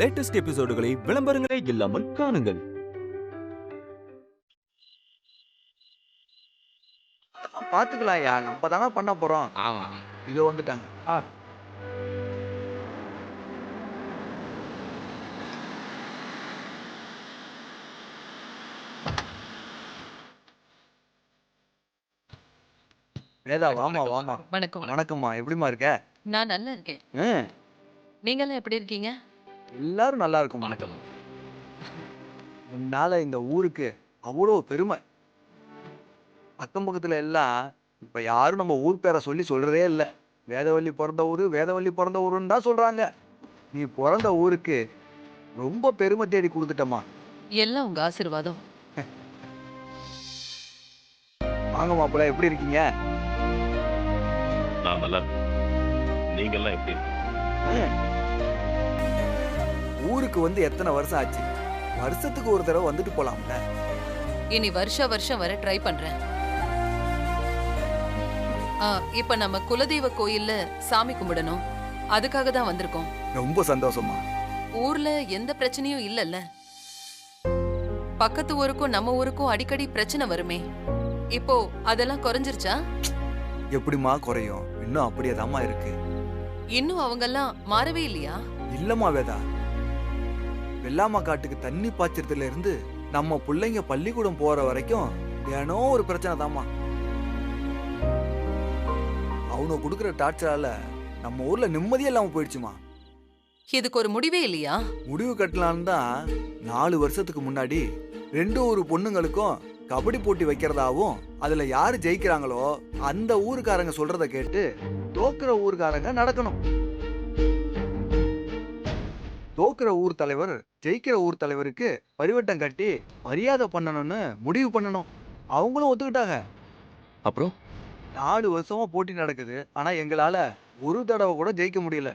Latest எபிசோடுகளை விளம்பரங்களே இல்லாமல் காணுங்கள். பாத்துக்கலாம்யா, நம்ம தானே பண்ண போறோம். ஆமா. இதோ வந்துட்டாங்க. வேதா, வாமா வாமா. வணக்கம். வணக்கம்மா, எப்படிமா இருக்க? நான் நல்லா இருக்கேன். நீங்கெல்லாம் எப்படி இருக்கீங்க? எல்லாரும் நல்லா இருக்கும். வணக்கம். உன்னால இந்த ஊருக்கு அவ்வளோ பெருமை. அக்கம் பக்கத்துல எல்லாம் இப்ப யாரும் நம்ம ஊர் பேரை சொல்றதே இல்ல. வேதவள்ளி பிறந்த ஊரு, வேதவள்ளி பிறந்த ஊருன்னு தான் சொல்றாங்க. நீ பிறந்த ஊருக்கு ரொம்ப பெருமை தேடி கொடுத்துட்டம்மா. எல்லாம் உங்க ஆசீர்வாதம். வாங்க மாப்பிள்ள, எப்படி இருக்கீங்க? நான் நல்லா இருக்கேன். நீங்கெல்லாம் எப்படி இருக்கீங்க? ஊருக்கு வந்து எத்தனை வருஷம் ஆச்சு? வருஷத்துக்கு ஒரு தடவை வந்துட்டு போலாம்ல. இனி வருஷம் வர ட்ரை பண்றேன். இப்ப நம்ம குலதெய்வ கோயில்ல சாமி கும்பிடணும். அதுக்காக தான் வந்திருக்கோம். ரொம்ப சந்தோஷமா. ஊர்ல எந்த பிரச்சனையும் இல்லல்ல. பக்கத்து ஊருக்கும் நம்ம ஊருக்கும் அடிக்கடி பிரச்சனை வருமே. இப்போ அதெல்லாம் குறைஞ்சிருச்சா? எப்படிமா குறையும்? இன்னும் அப்படியே தாமா இருக்கு. இன்னும் அவங்கெல்லாம் மாறவே இல்லையா? இல்லம்மா வேதா, வெள்ளாமா காட்டுக்கு தண்ணி பாய்ச்சறதுல இருந்து நம்ம பிள்ளைங்க பள்ளிக்கூடம் போற வரைக்கும் தினம் ஒரு பிரச்சனை தாமா. அவனு கொடுக்குற டார்ச்சரால நம்ம ஊர்ல நிம்மதியே இல்லாம போயிடுச்சுமா. இதுக்கு ஒரு முடிவே இல்லையா? முடிவு கட்டலான்னு தான் 4 வருஷத்துக்கு முன்னாடி 2 ஊர் பொண்ணுங்களுக்கும் கபடி போட்டி வைக்கிறதாவும், அதுல யாரு ஜெயிக்கிறாங்களோ அந்த ஊருக்காரங்க சொல்றத கேட்டு தோக்குற ஊருக்காரங்க நடக்கணும். தோக்குற ஊர் தலைவர் ஜெயிக்கிற ஊர் தலைவருக்கு பரிவட்டம் கட்டி மரியாதை பண்ணணும்னு முடிவு பண்ணணும். அவங்களும் ஒத்துக்கிட்டாங்க. அப்புறம் 4 வருஷமா போட்டி நடக்குது. ஆனா எங்களால ஒரு தடவை கூட ஜெயிக்க முடியல.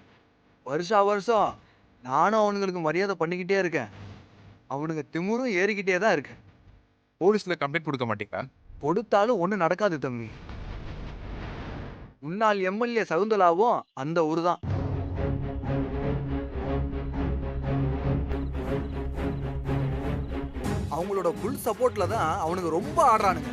வருஷம் நானும் அவனுங்களுக்கு மரியாதை பண்ணிக்கிட்டே இருக்கேன். அவனுங்க திமிரும் ஏறிக்கிட்டே தான் இருக்கு. போலீஸ்ல கம்ப்ளைண்ட் கொடுக்க மாட்டீங்களா? கொடுத்தாலும் ஒண்ணு நடக்காது தம்பி. முன்னாள் எம்எல்ஏ சகுந்தலாவும் அந்த ஊரு தான். அவங்களோட ஃபுல் சப்போர்ட்ல தான் அவனுங்க ரொம்ப ஆடுறானுங்க.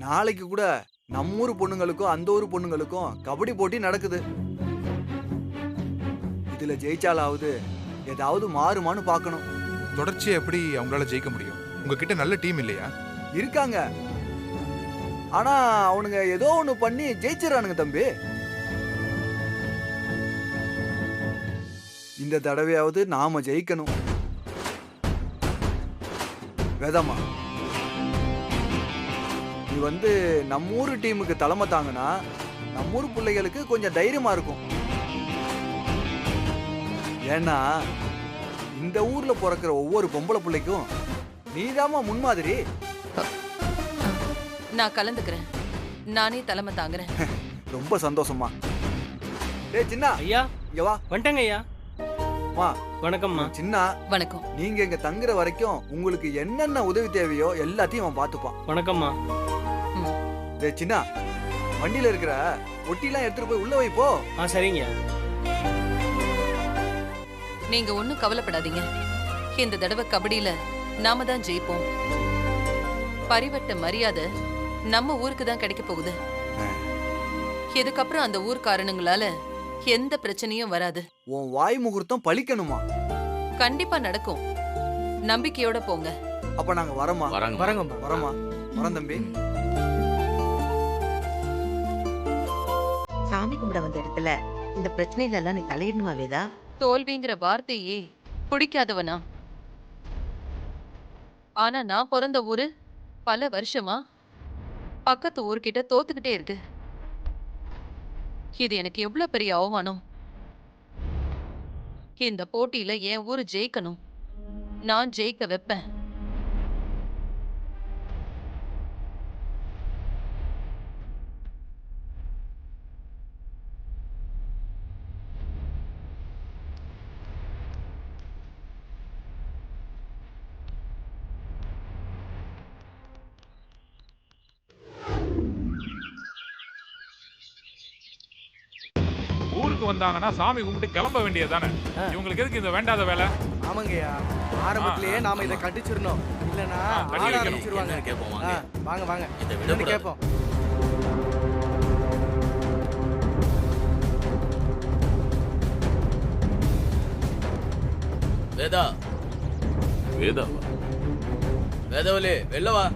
நாளைக்கு கூட நம்ம ஊர் பொண்ணுங்களுக்கும் அந்த ஊர் பொண்ணுங்களுக்கும் கபடி போட்டி நடக்குது. இதுல ஜெயிச்சாலாவது ஏதாவது மாறுமான்னு பார்க்கணும். தொடர்ச்சியா எப்படி அவங்களால ஜெயிக்க முடியும்? உங்ககிட்ட நல்ல டீம் இல்லையா? இருக்காங்க, ஆனா அவனுங்க ஏதோ ஒண்ணு பண்ணி ஜெயிச்சிடறானுங்க தம்பி. இந்த தடவையாவது நாம ஜெயிக்கணும். வேதாமா, நீ வந்து நம்ம ஊர் டீமுக்கு தலைமை தாங்கன்னா நம்ம ஊர் பிள்ளைகளுக்கு கொஞ்சம் தைரியமா இருக்கும். ஏன்னா இந்த ஊர்ல பிறக்கிற ஒவ்வொரு பொம்பளை பிள்ளைக்கும் நீதாமா முன்மாதிரி. நான் கலந்துக்கிறேன். நானே தலைமை தாங்குறேன். ரொம்ப சந்தோஷமா. டேய் சின்ன ஐயா, இங்க வா. வந்துட்டேங்க ஐயா. வா. வணக்கம்மா. சின்ன, வணக்கம். நீங்க இங்க தங்குற வரைக்கும் உங்களுக்கு என்னென்ன உதவி தேவையோ எல்லாத்தையும் அவன் பாத்துப்பான். வணக்கம்மா. டேய் சின்ன, வண்டியில இருக்கிற ஒட்டிலாம் எடுத்துட்டு போய் உள்ள வை போ. சரிங்க. நீங்க ஒண்ணும் கவலைப்படாதீங்க. இந்த தடவை கபடியில நாம தான் ஜெயிப்போம். பரிவட்ட மரியாதை நம்ம ஊருக்கு தான் கிடைக்க போகுது. இதுக்கப்புறம் அந்த ஊர்க்காரனுங்களால எந்த பிரச்சனையும் வராது. உன் வாய் முகூர்த்தம் பலிக்கணுமா? கண்டிப்பா நடக்கும். நம்பிக்கையோட போங்க. அப்ப நாங்க வரோமா? வரங்கம்மா. வரோமா? வரோம் தம்பி. சாமி கும்பிட வந்த இடத்துல இந்த பிரச்சனையில எல்லாம் நீ தலையிடணுமா வேதா? தோல்விங்கிற வார்த்தையே பிடிக்காதவனா? ஆனா நான் பிறந்த ஊரு பல வருஷமா பக்கத்து ஊர்கிட்ட தோத்துக்கிட்டே இருக்கு. இது எனக்கு எவ்வளவு பெரிய அவமானம். இந்த போட்டியில என் ஊரு ஜெயிக்கணும். நான் ஜெயிக்க வைப்பேன். ஊருக்கு வந்தாங்கன்னா சாமி கும்பிட்டு கிளம்ப வேண்டியது தானே. இவங்களுக்கு எதுக்கு இந்த வேண்டாத வேலை? ஆமாங்கய்யா, ஆரம்பத்திலேயே நாம இதை கண்டிச்சிடணும். இல்லனா ஆட ஆரம்பிச்சிருவாங்க. வாங்க வாங்க இதை கேட்போம். வேதா வேதாவா? வேதவலி வெளில வா.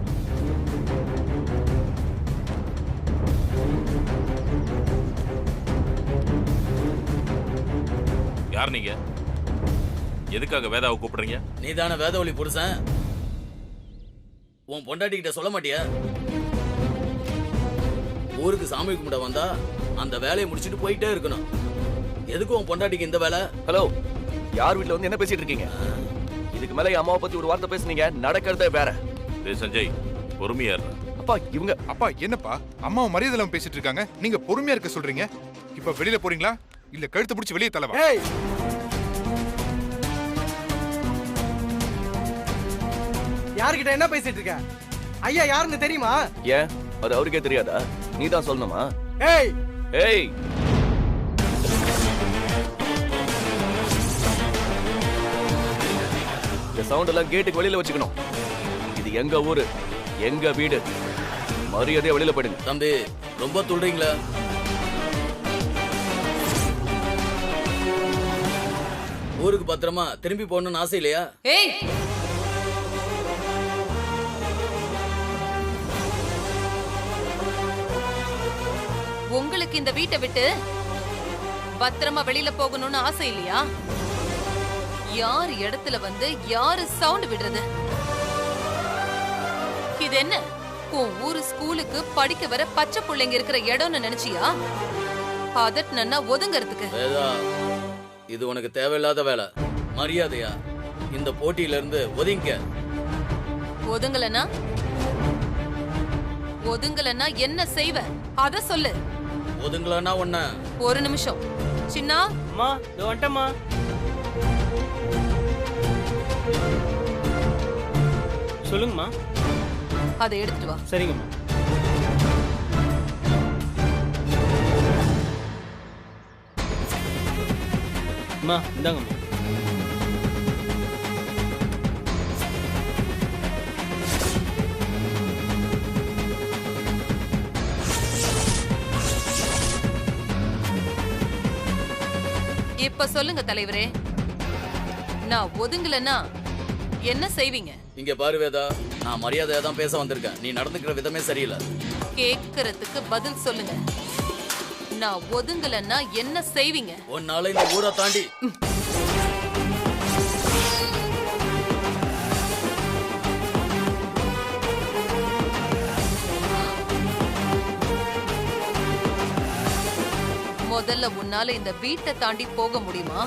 யார் நீங்க? எதுக்காக வேதாவை கூப்பிடுறீங்க? நீ தானே வேதவலி புருஷன்? உன் பொண்டாட்டி கிட்ட சொல்ல மாட்டியா? ஊருக்கு சாமி கும்பிட வந்தா அந்த வேலையை முடிச்சிட்டு போயிட்டே இருக்கணும். எதுக்கு உன் பொண்டாட்டிக்கு இந்த வேலை? ஹலோ, யார் வீட்ல வந்து என்ன பேசிட்டு இருக்கீங்க? இதுக்கு மேல என் அம்மாவை பத்தி ஒரு வார்த்தை பேசுனீங்க, நடக்கிறதே வேற. டேய் சஞ்சய், பொறுமையா இரு. அப்பா இவங்க அப்பா என்னப்பா அம்மாவை மரியாதை இல்லாம பேசிட்டு இருக்காங்க, நீங்க பொறுமையா இருக்க சொல்றீங்க. இப்ப வெளியில போறீங்களா இல்ல கழுத்து பிடிச்சி வெளியே தள்ளவா? ஏய், யார்கிட்ட என்ன பேசிட்டு இருக்க? ஐயா யாருன்னு தெரியுமா? ஏன் அது அவருக்கே தெரியாதா? நீ தான் சொல்லணுமா? ஏய் ஏய், இந்த சவுண்ட் எல்லாம் கேட்டுக்கு வெளியில வச்சுக்கணும். இது எங்க ஊரு, எங்க வீடு. மரியாதையா வெளியில போயிடுங்க. தம்பி ரொம்ப துள்றீங்களா? ஊருக்கு பத்திரமா திரும்பி போகணும்னு ஆசை இல்லையா? ஏய், உங்களுக்கு இந்த வீட்டை விட்டு பத்திரமா வெளியில போகணும்னு ஆசை இல்லையா? யார் இடத்துல வந்து யாரு சவுண்ட் விடுறது? இது என்ன உன் ஊரு ஸ்கூலுக்கு படிக்க வர பச்சை பிள்ளைங்க இருக்கிற இடம்னு நினைச்சியா? அதட்னா ஒதுங்கறதுக்கு. வேதா, இது உனக்கு தேவையில்லாத வேலை. மரியாதையா இந்த போட்டியில இருந்து ஒதுங்க. ஒதுங்கலனா ஒதுங்கலனா என்ன செய்வ? அத சொல்லு. ஒதுங்கலன்னா ஒன்ன. ஒரு நிமிஷம் சின்னா. அம்மா இதோ வந்துட்டேம்மா. சொல்லுங்கம்மா. அதை எடுத்துட்டு வா. சரிங்கம்மா. அம்மா இந்தாங்கம்மா. இப்ப சொல்லுங்க தலைவரே, நான் ஒதுங்கலன்னா என்ன செய்வீங்க? இங்க பாரு வேதா, நான் மரியாதையா தான் பேச வந்திருக்கேன். நீ நடந்துக்கிற விதமே சரியில்லை. கேக்குறதுக்கு பதில் சொல்லுங்க. நான் ஒதுங்கலன்னா என்ன செய்வீங்க? உன்னால இந்த ஊரை தாண்டி முதல்ல உன்னால இந்த வீட்டை தாண்டி போக முடியுமா?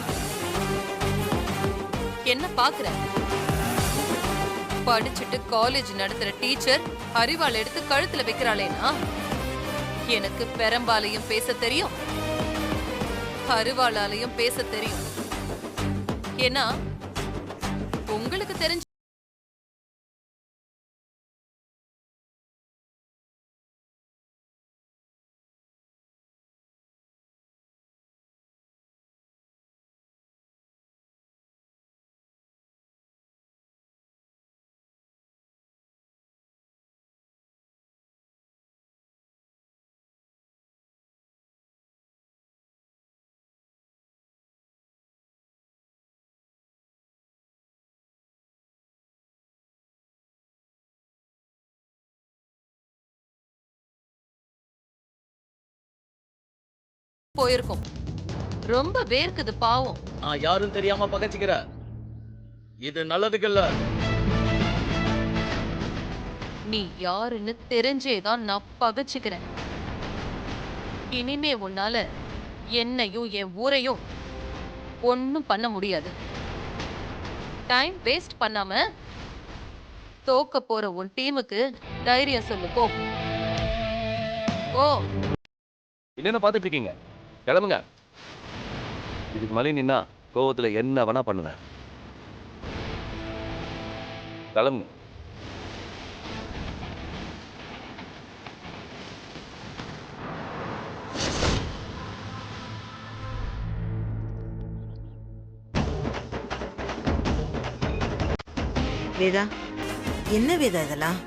என்ன பாக்குற? படிச்சுட்டு காலேஜ் நடத்துற டீச்சர் அறிவாள் எடுத்து கழுத்துல வைக்கிறாளேனா? எனக்கு பெரம்பாலையும் பேச தெரியும், அருவாளாலையும் பேச தெரியும். ஏன்னா உங்களுக்கு தெரிஞ்ச போயிருக்கும். ரொம்ப வேர்க்குது பாவம். நான் யாரும் தெரியாம பகச்சிக்கிற. இது நல்லதுக்கு இல்ல. நீ யாருன்னு தெரிஞ்சேதான் நான் பகச்சுக்கிறேன். இனிமே உன்னால என்னையும் என் ஊரையும் ஒன்னும் பண்ண முடியாது. டைம் வேஸ்ட் பண்ணாம தோக்க போற உன் டீமுக்கு தைரியம் சொல்லு. போ ஓ. என்னென்ன பார்த்துட்டு இருக்கீங்க? கிளம்புங்க. இதுக்கு மேலே நின்னா கோவத்துல என்ன வேணா பண்ணுவேன். கிளம்புங்க. வேதா, என்ன வேதா இதெல்லாம்?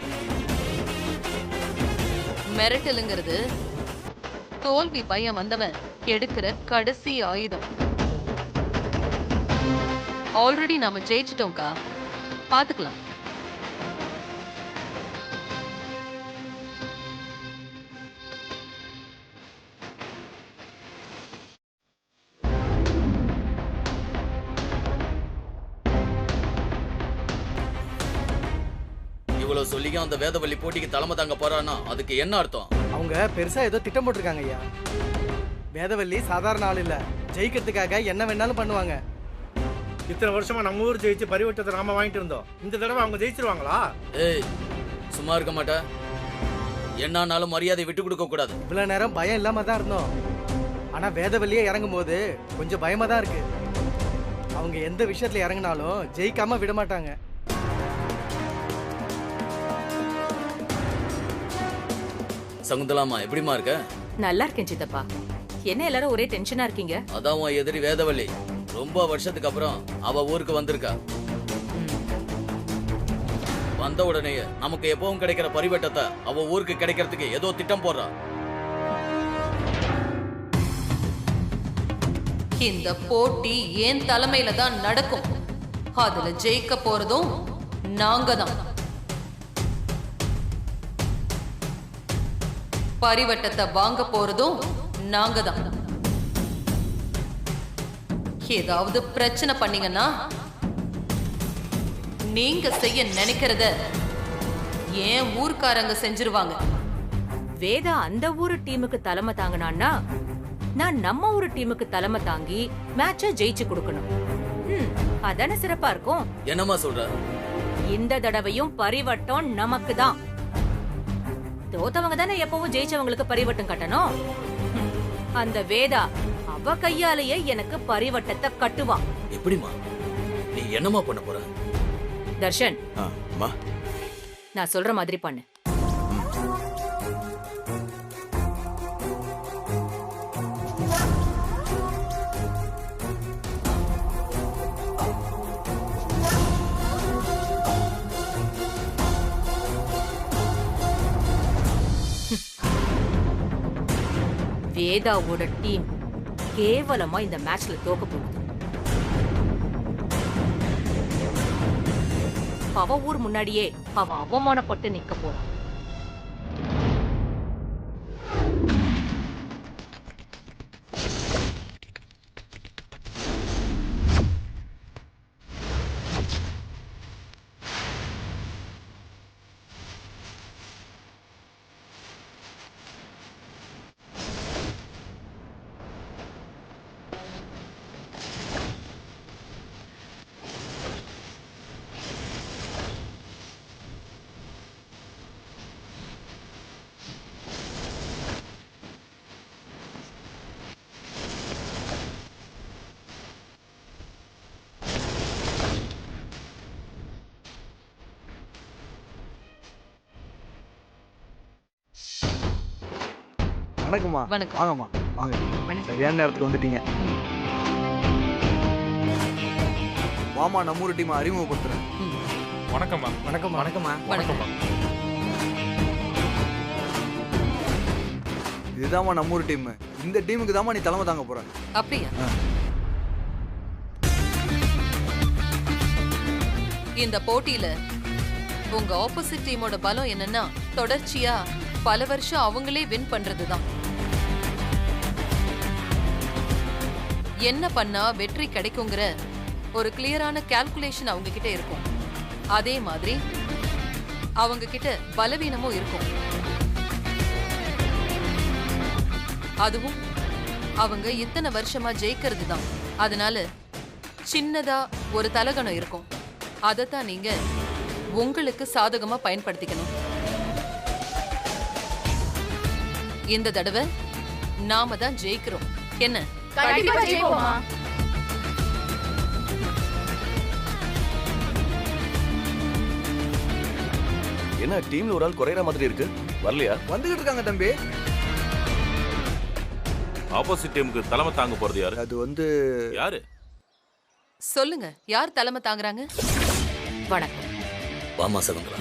மிரட்டலுங்கிறது தோல்வி பயம் வந்தவன் எடுக்கிற கடைசி ஆயுதம். ஆல்ரெடி நாம ஜெயிச்சிட்டோம்க்கா, பாத்துக்கலாம். இவ்வளவு சொல்லியும் அந்த வேதவள்ளி போட்டிக்கு தலைமை தாங்க போறான்னா அதுக்கு என்ன அர்த்தம்? அவங்க பெருசா ஏதோ திட்டம் போட்டிருக்காங்க ஐயா. வேதவள்ளி சாதாரண ஆள் இல்ல, ஜெயிக்கிறதுக்காக என்ன வேணாலும் பண்ணுவாங்க. இத்தனை வருஷமா நம்ம ஊர் ஜெயிச்சு பரிவட்டத்தை நாம வாங்கிட்டு இருந்தோம். இந்த தடவை அவங்க ஜெயிச்சிருவாங்களா? ஏய், சும்மா இருக்க மாட்டா? என்னானாலும் மரியாதை விட்டு கொடுக்க கூடாது. இவ்வளவு நேரம் பயம் இல்லாம தான் இருந்தோம். ஆனா வேதவள்ளியே இறங்கும் போது கொஞ்சம் பயமா தான் இருக்கு. அவங்க எந்த விஷயத்துல இறங்கினாலும் ஜெயிக்காம விட மாட்டாங்க. சகுந்தலாமா, எப்படிமா இருக்க? நல்லா இருக்கேன் சித்தப்பா. என்ன எல்லாரும் ஒரே டென்ஷனா இருக்கீங்க? அதான் உன் எதிரி வேதவள்ளி ரொம்ப வருஷத்துக்கு அப்புறம் அவ ஊருக்கு வந்திருக்கா. வந்த உடனே நமக்கு எப்பவும் கிடைக்கிற பரிவட்டத்தை அவ ஊருக்கு கிடைக்கிறதுக்கு ஏதோ திட்டம் போடுறா. இந்த போட்டி ஏன் தலைமையில தான் நடக்கும். அதுல ஜெயிக்க போறதும் நாங்க தான். பரிவட்டத்தை வாங்க போறதும் நாங்க தான். ஏதாவது பிரச்சனை பண்ணீங்கன்னா நீங்க செய்ய நினைக்கிறத ஏன் ஊர்க்காரங்க செஞ்சிருவாங்க. வேதா அந்த ஊரு டீமுக்கு தலைமை தாங்கினான்னா நான் நம்ம ஊரு டீமுக்கு தலைமை தாங்கி மேட்சை ஜெயிச்சு கொடுக்கணும். அதானே சிறப்பா இருக்கும். என்னமா சொல்ற? இந்த தடவையும் பரிவட்டம் நமக்கு தான். தோத்தவங்க தானே எப்பவும் ஜெயிச்சவங்களுக்கு பரிவட்டம் கட்டணும். அந்த வேதா அவ கையாலேயே எனக்கு பரிவட்டத்தை கட்டுவான். எப்படிமா? நீ என்னமா பண்ண போற? தர்ஷன், நான் சொல்ற மாதிரி பண்ணு. வேதாவோட டீம் கேவலமா இந்த மேட்ச்ல தோக்க போகுது. அவ ஊர் முன்னாடியே அவ அவமானப்பட்டு நிக்க போறான். வணக்கம்மா. வணக்கம். வாங்கம்மா, வாங்க. சரியான நேரத்துக்கு வந்துட்டீங்க. வாமா, நம்ம ஊர் டீம் அறிமுகப்படுத்துறேன். வணக்கம்மா. வணக்கம்மா. வணக்கம்மா. வணக்கம். இதுதாம்மா நம்ம ஊர் டீம். இந்த டீமுக்கு தாம்மா நீ தலைமை தாங்க போற. அப்படியா? இந்த போட்டியில உங்க ஆப்போசிட் டீமோட பலம் என்னன்னா தொடர்ச்சியா பல வருஷம் அவங்களே வின் பண்றதுதான். என்ன பண்ணா வெற்றி கிடைக்குங்கிற ஒரு கிளியரான கால்குலேஷன் அவங்க கிட்ட இருக்கும். அதே மாதிரி அவங்க கிட்ட பலவீனமும் இருக்கும். அதுவும் அவங்க இத்தனை வருஷமா ஜெயிக்கிறது தான். அதனால சின்னதா ஒரு தலகணம் இருக்கும். அதைத்தான் நீங்க உங்களுக்கு சாதகமா பயன்படுத்திக்கணும். இந்த தடவை நாம தான் ஜெயிக்கிறோம். என்ன? கண்டிப்பா ஜெயிப்போமா? என்ன டீம்ல ஒரு ஆள் குறையற மாதிரி இருக்கு? வரலையா? வந்துகிட்டு இருக்காங்க தம்பி. ஆப்போசிட் டீமுக்கு தலைமை தாங்க போறது யாரு? அது வந்து யாரு? சொல்லுங்க, யார் தலைமை தாங்குறாங்க? வணக்கம். வாமா சகுந்தலா.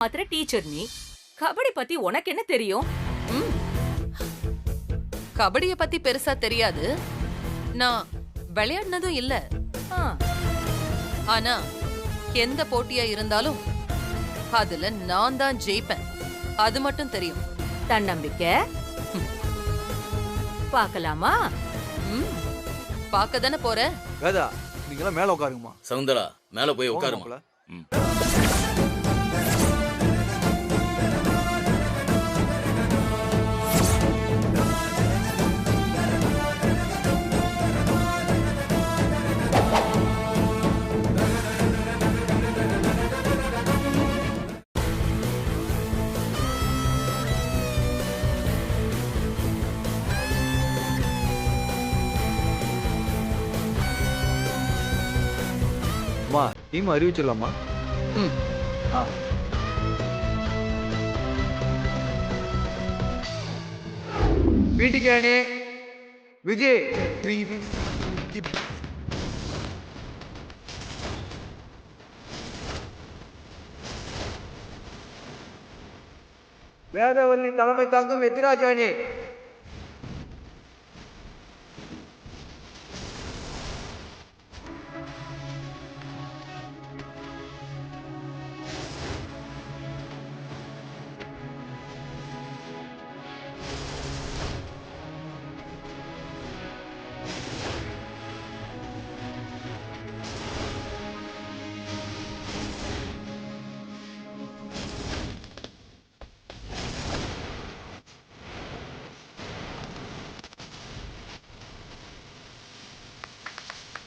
மாத்திர டீச்சர் நீ கபடி பத்தி உனக்கு என்ன தெரியும்? கபடிய பத்தி பெருசா தெரியாது, நான் விளையாடினதும் இல்ல. ஆனா எந்த போட்டியா இருந்தாலும் அதுல நான் தான் ஜெயிப்பேன், அது மட்டும் தெரியும். தன்னம்பிக்கை பார்க்கலாமா? பார்க்க தானே போற. வேதா, நீங்க மேல உட்காருங்கம்மா. சகுந்தலா, மேல போய் உட்காருமா. அம்மா, டீம் அறிவிச்சிடலாமா? வீட்டுக்கு அணி விஜய், வேதவல்லி தலைமை தாங்கும் எத்திராஜ் அணி,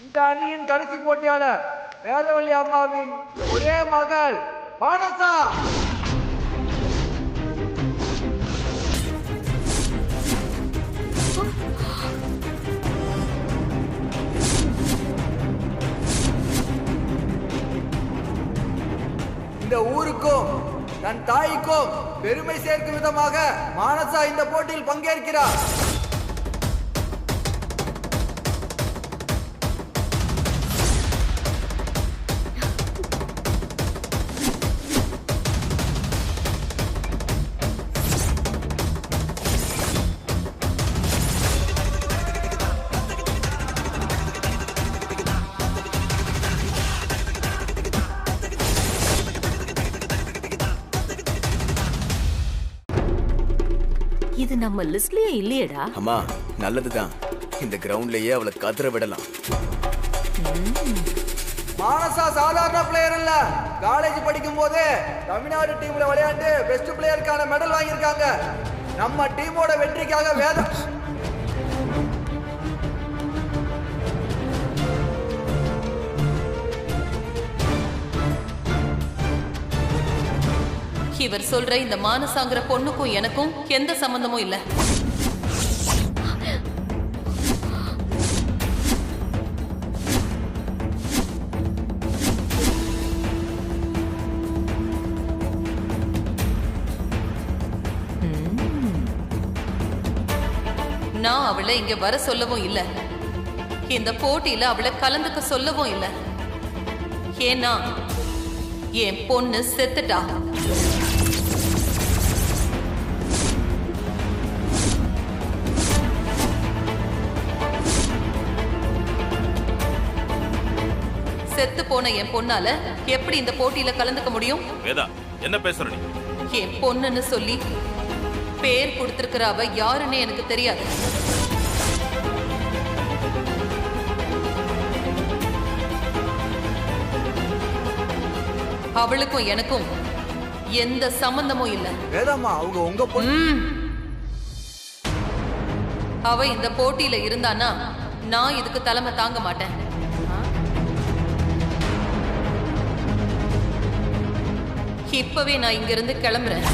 இந்த அணியின் கடைசி போட்டியாளர் வேதவல்லி அம்மாவின் ஒரே மகள் மானசா. இந்த ஊருக்கும் தன் தாய்க்கும் பெருமை சேர்க்கும் விதமாக மானசா இந்த போட்டியில் பங்கேற்கிறார். இது நம்ம லிஸ்ட்லயே இல்லையேடா. அம்மா, நல்லதுதான். இந்த கிரவுண்ட்லயே அவளை கதற விடலாம். மானசா சாதாரண பிளேயர் இல்ல. காலேஜ் படிக்கும் போது தமிழ்நாடு டீம்ல விளையாண்டு பெஸ்ட் பிளேயருக்கான மெடல் வாங்கியிருக்காங்க. நம்ம டீமோட வெற்றிக்காக வேதம் இவர் சொல்ற இந்த மானசாங்கிற பொண்ணுக்கும் எனக்கும் எந்த சம்பந்தமும் இல்ல. நான் அவளை இங்க வர சொல்லவும் இல்ல, இந்த போட்டியில அவளை கலந்துக்க சொல்லவும் இல்ல. ஏன்னா என் பொண்ணு செத்துட்டா. செத்து போன என் பொண்ணால எப்படி இந்த போட்டியில கலந்துக்க முடியும்? வேதா, என்ன பேசுற நீ? என் பொண்ணுன்னு சொல்லி பேர் கொடுத்திருக்கிற அவ யாருன்னு எனக்கு தெரியாது. அவளுக்கும் எனக்கும் எந்த சம்பந்தமும் இல்ல. வேதாம்மா, அவங்க உங்க பொண்ணு. அவ இந்த போட்டியில இருந்தானா நான் இதுக்கு தலைமை தாங்க மாட்டேன். இப்பவே நான் இங்க இருந்து கிளம்புறேன்.